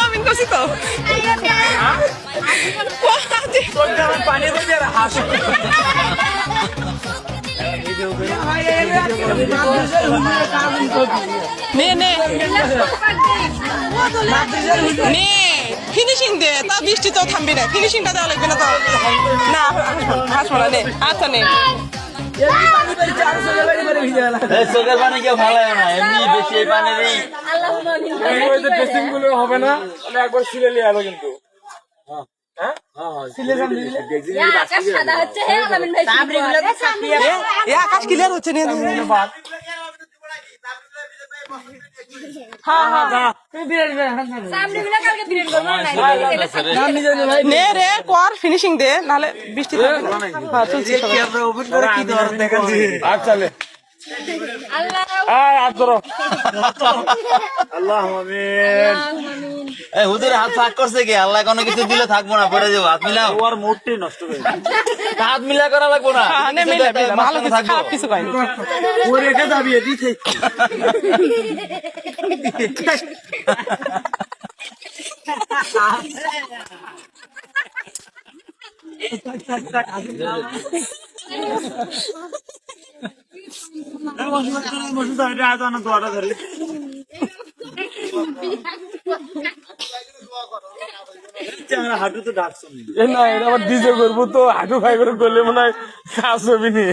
আমিন করছি তো পানি হাস ফিনিশিং দে তা বৃষ্টি তো থামবি না ফিনিশিংটা দেওয়া লাগবে না তো না হাসবো না নে আচ্ছা নে চোখের পানি কেউ ভালো না এমনি বেশি এই পানিরই ড্রেসিং গুলো হবে না একবার সিলে নিয়ে আলো কিন্তু আকাশ ক্লিয়ার হচ্ছে নে রে কর ফিনিশিং দে নাহলে বৃষ্টি আচ্ছা হুজুর হাত ফাঁক করছে কি আল্লাহ কোনো কিছু দিলে থাকবো না পরে যাবো হাত মিলাও ওর মুডটাই নষ্ট করে হাত মিলা করা লাগবো না ভালো খারাপ কিছু পাইনি ও রেখে যাবি দিতে হাঁটু তো ডাকছো না এটা আবার ডিজে করবো তো হাঁটু ফাই করে করলে মনে হয় কাজ হবে নি